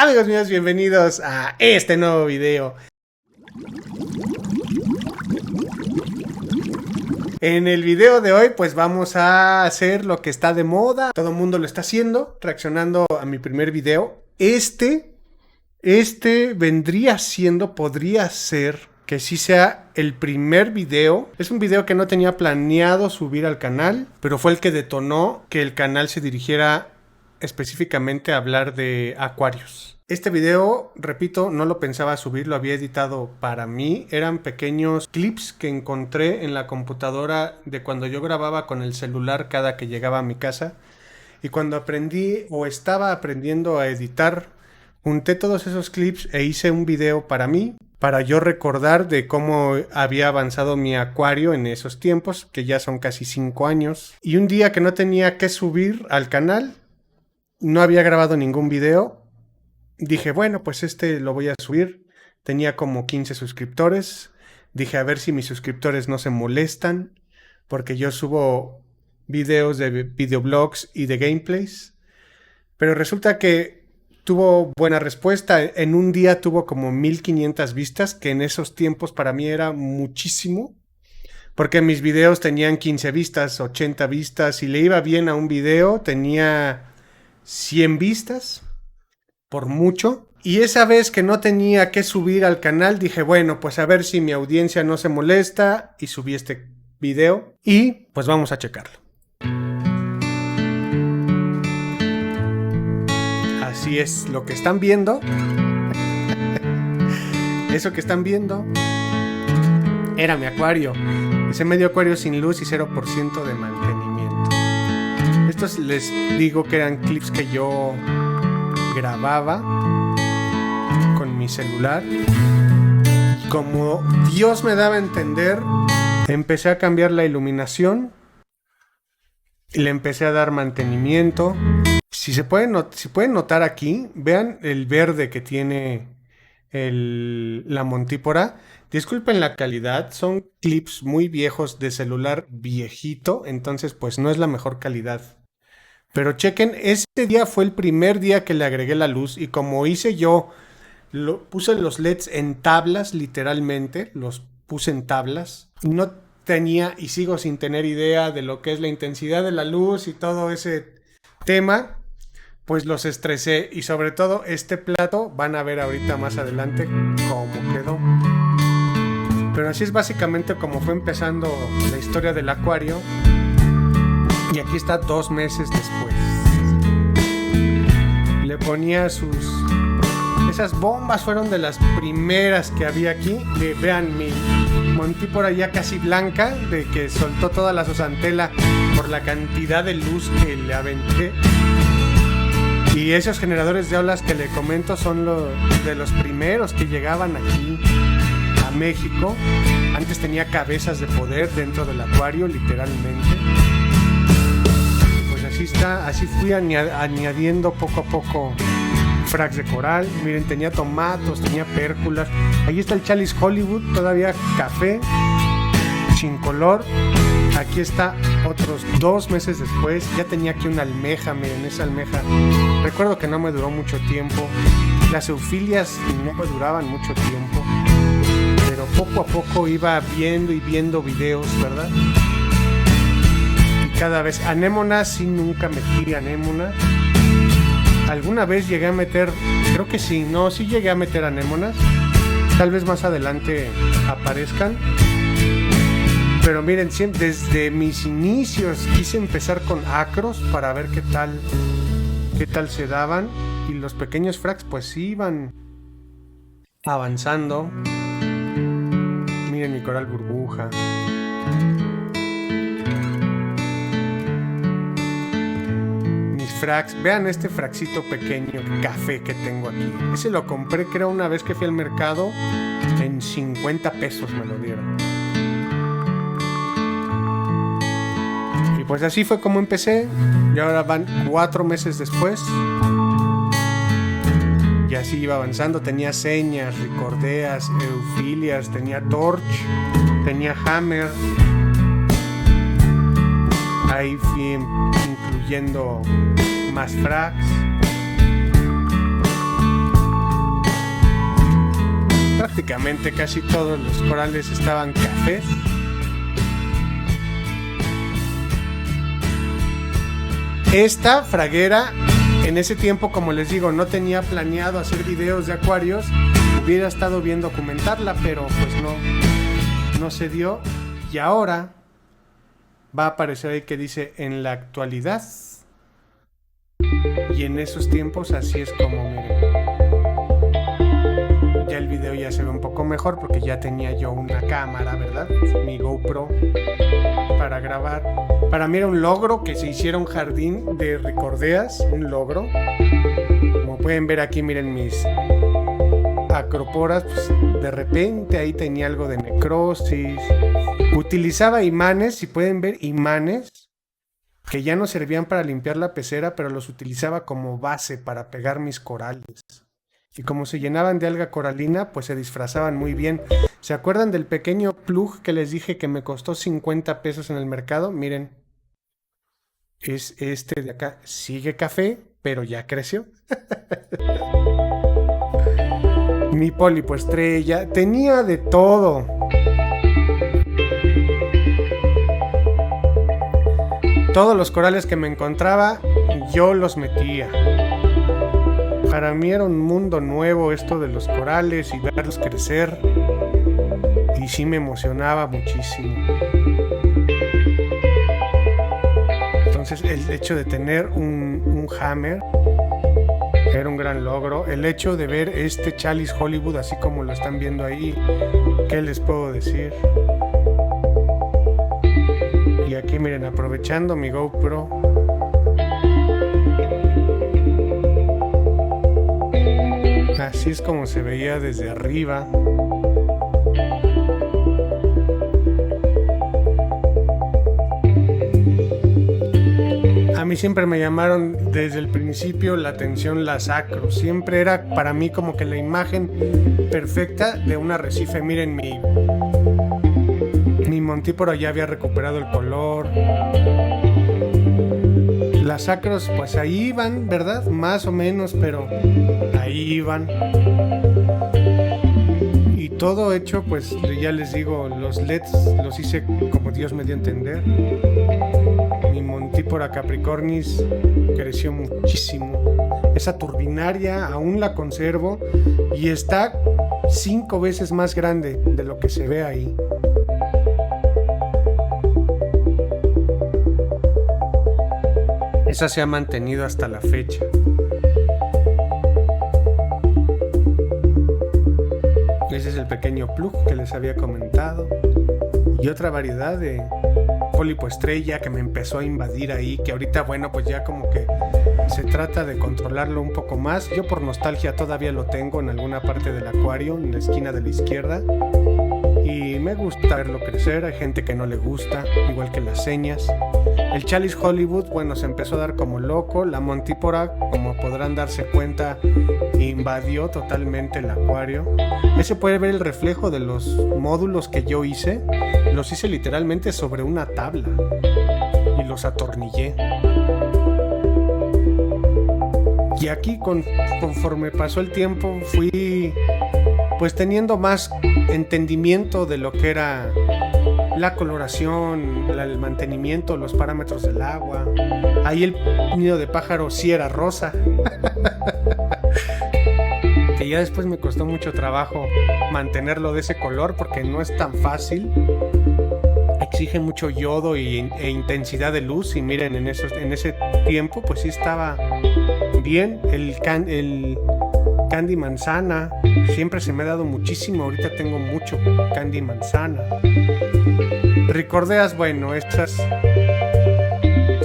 Amigos míos, bienvenidos a este nuevo video. En el video de hoy pues vamos a hacer lo que está de moda. Todo el mundo lo está haciendo, reaccionando a mi primer video. Este vendría siendo, podría ser que sí sea el primer video. Es un video que no tenía planeado subir al canal, pero fue el que detonó que el canal se dirigiera específicamente a hablar de acuarios. Este video, repito, no lo pensaba subir, lo había editado para mí. Eran pequeños clips que encontré en la computadora de cuando yo grababa con el celular cada que llegaba a mi casa. Y cuando aprendí o estaba aprendiendo a editar, junté todos esos clips e hice un video para mí, para yo recordar de cómo había avanzado mi acuario en esos tiempos, que ya son casi 5 años. Y un día que no tenía que subir al canal, no había grabado ningún video, dije, bueno, pues lo voy a subir. Tenía como 15 suscriptores. Dije, a ver si mis suscriptores no se molestan, porque yo subo videos de videoblogs y de gameplays. Pero resulta que tuvo buena respuesta. En un día tuvo como 1500 vistas, que en esos tiempos para mí era muchísimo, porque mis videos tenían 15 vistas, 80 vistas. Si le iba bien a un video, tenía 100 vistas, por mucho. Y esa vez que no tenía que subir al canal, dije, bueno, pues a ver si mi audiencia no se molesta, y subí este video. Y pues vamos a checarlo. Así es, lo que están viendo. Eso que están viendo era mi acuario. Ese medio acuario sin luz y 0% de mantenimiento. Estos les digo que eran clips que yo grababa con mi celular. Como Dios me daba a entender, empecé a cambiar la iluminación y le empecé a dar mantenimiento. Si pueden notar aquí, vean el verde que tiene la montípora. Disculpen la calidad, son clips muy viejos de celular viejito, entonces pues no es la mejor calidad. Pero chequen, este día fue el primer día que le agregué la luz, y como hice yo, puse los LEDs en tablas, literalmente, los puse en tablas. No tenía y sigo sin tener idea de lo que es la intensidad de la luz y todo ese tema, pues los estresé. Y sobre todo este plato, van a ver ahorita más adelante cómo quedó. Pero así es básicamente como fue empezando la historia del acuario. Y aquí está 2 meses después. Le ponía esas bombas fueron de las primeras que había aquí. Vean mi montípora ya casi blanca, de que soltó toda la zozantela por la cantidad de luz que le aventé. Y esos generadores de olas que le comento son de los primeros que llegaban aquí a México. Antes tenía cabezas de poder dentro del acuario, literalmente. Así fui añadiendo poco a poco frags de coral. Miren, tenía tomatos, tenía pérculas. Ahí está el Chalice Hollywood, todavía café, sin color. Aquí está otros 2 meses después. Ya tenía aquí una almeja, miren, esa almeja. Recuerdo que no me duró mucho tiempo. Las eufilias no me duraban mucho tiempo. Pero poco a poco iba viendo videos, ¿verdad? Cada vez, anémonas, sí, nunca metí anémonas. Alguna vez llegué a meter, creo que sí, sí llegué a meter anémonas. Tal vez más adelante aparezcan. Pero miren, desde mis inicios quise empezar con acros para ver qué tal se daban. Y los pequeños frags pues iban avanzando. Miren mi coral burbuja. Frags. Vean este fraxito pequeño café que tengo aquí. Ese lo compré, creo, una vez que fui al mercado. En 50 pesos me lo dieron. Y pues así fue como empecé. Y ahora van 4 meses después. Y así iba avanzando. Tenía señas, ricordeas, eufilias, tenía torch, tenía hammer. Ahí fui incluyendo más frags. prácticamente casi todos los corales estaban cafés. Esta fraguera, en ese tiempo, como les digo, no tenía planeado hacer videos de acuarios. Hubiera estado bien documentarla, pero pues no se dio. Y ahora va a aparecer ahí que dice en la actualidad. Y en esos tiempos así es como, miren. Ya el video ya se ve un poco mejor porque ya tenía yo una cámara, ¿verdad? Mi GoPro para grabar. Para mí era un logro que se hiciera un jardín de ricordeas, un logro. Como pueden ver aquí, miren mis acroporas, pues, de repente ahí tenía algo de necrosis. Utilizaba imanes, si pueden ver, imanes que ya no servían para limpiar la pecera, pero los utilizaba como base para pegar mis corales. Y como se llenaban de alga coralina, pues se disfrazaban muy bien. ¿Se acuerdan del pequeño plug que les dije que me costó 50 pesos en el mercado? Miren, es este de acá. Sigue café, pero ya creció. Mi pólipo estrella. Tenía de todo. Todos los corales que me encontraba, yo los metía. Para mí era un mundo nuevo esto de los corales y verlos crecer. Y sí me emocionaba muchísimo. Entonces el hecho de tener un hammer era un gran logro. El hecho de ver este Chalice Hollywood así como lo están viendo ahí, ¿qué les puedo decir? Y aquí miren, aprovechando mi GoPro, así es como se veía desde arriba. A mí siempre me llamaron desde el principio la atención las acros. Siempre era para mí como que la imagen perfecta de un arrecife. Miren, mi montípora ya había recuperado el color. Las acros pues ahí iban, ¿verdad? Más o menos, pero ahí iban. Y todo hecho, pues ya les digo, los LEDs los hice como Dios me dio a entender. Mi montípora capricornis creció muchísimo. Esa turbinaria aún la conservo y está 5 veces más grande de lo que se ve ahí. Esa se ha mantenido hasta la fecha. Ese es el pequeño plug que les había comentado. Y otra variedad de pólipo estrella que me empezó a invadir ahí, que ahorita, bueno, pues ya como que se trata de controlarlo un poco más. Yo por nostalgia todavía lo tengo en alguna parte del acuario, en la esquina de la izquierda. Y me gusta verlo crecer. Hay gente que no le gusta, igual que las señas. El Chalice Hollywood, bueno, se empezó a dar como loco. La montípora, como podrán darse cuenta, invadió totalmente el acuario. Ese puede ver el reflejo de los módulos que yo hice. Los hice literalmente sobre una tabla y los atornillé. Y aquí conforme pasó el tiempo fui pues teniendo más entendimiento de lo que era la coloración, el mantenimiento, los parámetros del agua. Ahí el nido de pájaro sí era rosa. Que ya después me costó mucho trabajo mantenerlo de ese color porque no es tan fácil. Exige mucho yodo e intensidad de luz. Y miren, en ese tiempo pues sí estaba bien. El candy manzana siempre se me ha dado muchísimo. Ahorita tengo mucho candy manzana. Ricordeas, bueno, estas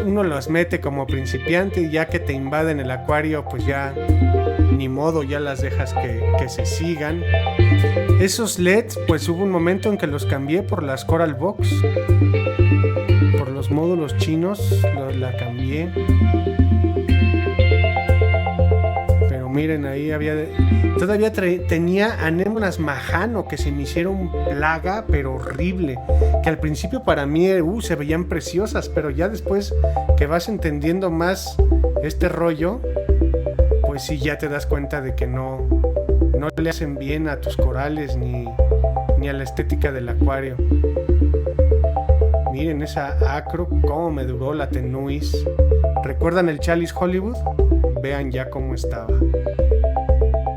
uno las mete como principiante y ya que te invaden el acuario, pues ya ni modo, ya las dejas que se sigan. Esos LEDs, pues hubo un momento en que los cambié por las Coral Box, por los módulos chinos, la cambié. Pero miren, ahí todavía tenía anémonas majano que se me hicieron plaga, pero horrible. Que al principio para mí se veían preciosas, pero ya después que vas entendiendo más este rollo, pues sí, ya te das cuenta de que no le hacen bien a tus corales ni a la estética del acuario. Miren esa acro, cómo me duró la tenuis. ¿Recuerdan el Chalice Hollywood? Vean ya cómo estaba.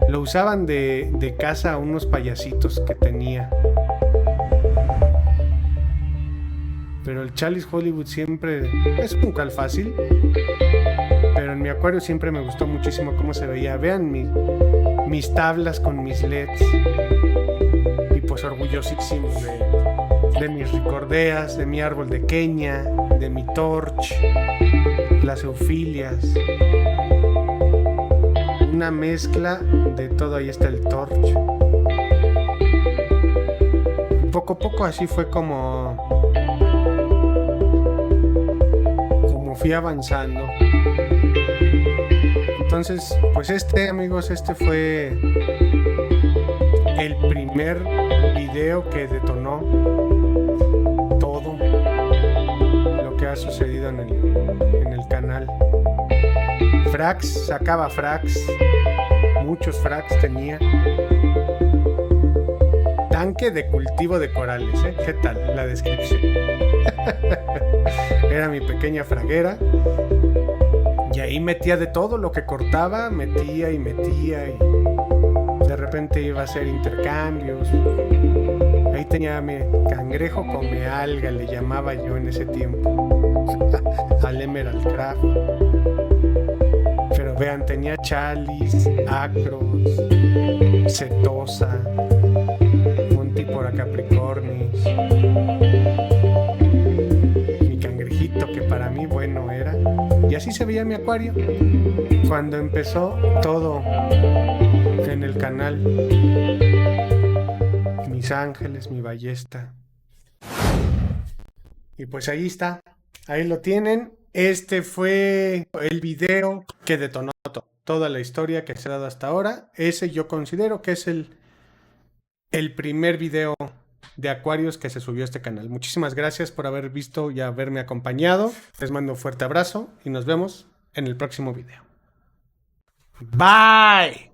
Lo usaban de casa unos payasitos que tenía. Pero el Chalice Hollywood siempre es un coral fácil. Pero en mi acuario siempre me gustó muchísimo cómo se veía. Vean mis tablas con mis LEDs. Y pues orgullosísimo de mis ricordeas, de mi árbol de queña, de mi torch, las eufilias. Una mezcla de todo, ahí está el torch. Poco a poco así fue como fui avanzando. Entonces, pues amigos, este fue el primer video que detonó todo lo que ha sucedido en el canal. Frax, sacaba frax, muchos frax tenía. Tanque de cultivo de corales, ¿eh? ¿Qué tal la descripción? Era mi pequeña fraguera. Y ahí metía de todo lo que cortaba, metía y de repente iba a hacer intercambios. Ahí tenía mi cangrejo come alga, le llamaba yo en ese tiempo. Al Emerald Craft. Pero vean, tenía chalice, acros, setosa, Montípora capricornis, mi cangrejito que para mí bueno era. Y así se veía mi acuario cuando empezó todo en el canal. Mis ángeles, mi ballesta. Y pues ahí está, ahí lo tienen. Este fue el video que detonó toda la historia que se ha dado hasta ahora. Ese yo considero que es el primer video de acuarios que se subió a este canal. Muchísimas gracias por haber visto y haberme acompañado. Les mando un fuerte abrazo y nos vemos en el próximo video. Bye.